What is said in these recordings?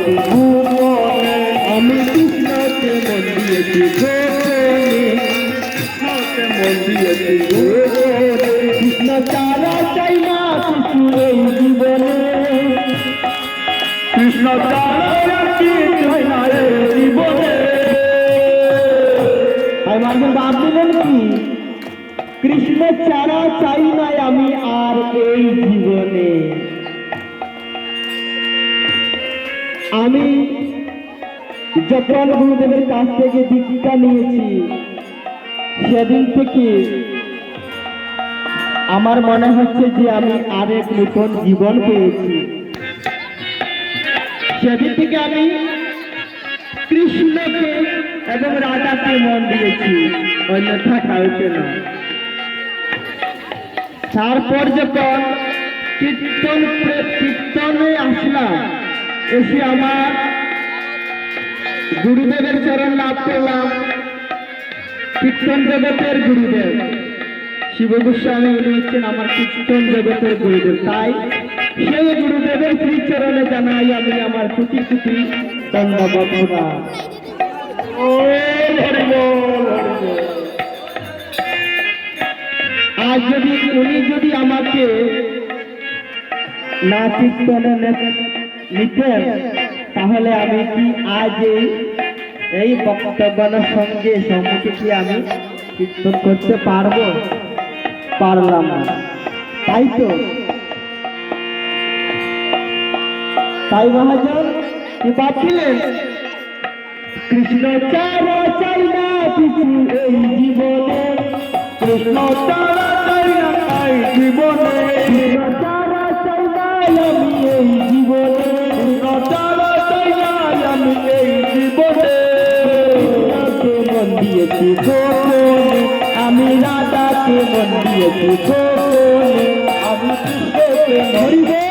ভুবনে আমি কৃষ্ণকে মন দিয়েছি গোপনে মন দিয়েছি গোপনে কৃষ্ণ ছাড়া চাই না কিছু এই জীবনে কৃষ্ণ ছাড়া কিছু না এই জীবনে আমার বাপ দিলেন কি কৃষ্ণ ছাড়া চাই না আমি আর এই জীবনে আমি যখন গুরুদেবের কাছ থেকে দীক্ষা নিয়েছি সেদিন থেকে আমার মনে হচ্ছে যে আমি আরেক নতুন জীবন পেয়েছি সেদিন থেকে আমি কৃষ্ণকে এবং রাধাকে মন দিয়েছি অন্যথা কাউকে না তারপর যখন কীর্তনে আসলাম এসে আমার গুরুদেবের চরণ লাভ করলাম কীর্তন জগতের গুরুদেব শিব গোস্বামী উনি হচ্ছেন আমার কীর্তন জগতের গুরুদেব তাই সেই গুরুদেবের শ্রীচরণে জানাই আমি আমার কোটি কোটি ধন্যবাদ আজ উনি যদি আমাকে না কীর্তনে নিতেন তাহলে আমি কি আজ এই বক্তব্যের সঙ্গে সম্মুখে কি আমি কীর্তন করতে পারলাম না তাই তো তাই মহাজন কি ভাবছিলেন কৃষ্ণ ছাড়া চাই না কিছু এই জীবনে কৃষ্ণ ছাড়া চাই না এই জীবনে কৃষ্ণ ছাড়া চাই না আমি এই জীবনে কৃষ্ণ ছাড়া চাই না আমি এই জীবনে কৃষ্ণকে মন দিয়েছি গোপনে আমি রাধাকে মন দিয়েছি গোপনে আমি কৃষ্ণকে হরিবে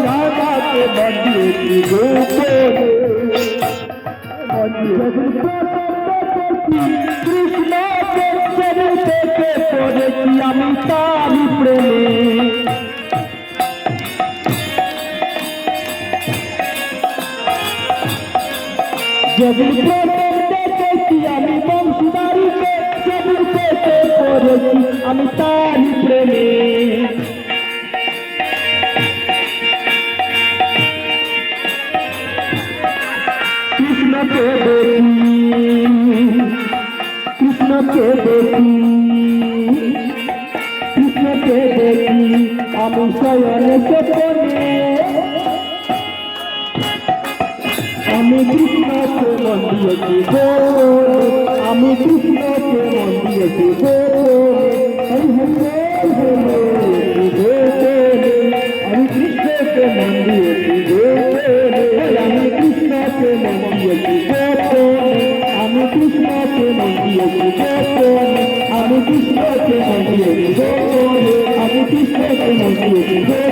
রাধাকে মন দিয়েছি গোপনে কৃষ্ণকে চরণ থেকে পড়েছি আমি তারি প্রেমে যেদিন প্রথম দেখেছি আমি বংশীদারিকে সেদিন থেকে পড়েছি আমি তারি প্রেমে কৃষ্ণকে দেখি আমি শয়নে স্বপ্নে আমি কৃষ্ণকে মন দিয়েছি আমি কৃষ্ণকে মন দিয়েছি আমি কৃষ্ণকে মন দিয়েছি আমি কৃষ্ণকে মন দিয়েছি আমি কৃষ্ণকে মন দিয়েছি আমি কৃষ্ণকে মন দিয়েছি আমি কৃষ্ণকে মন দিয়েছি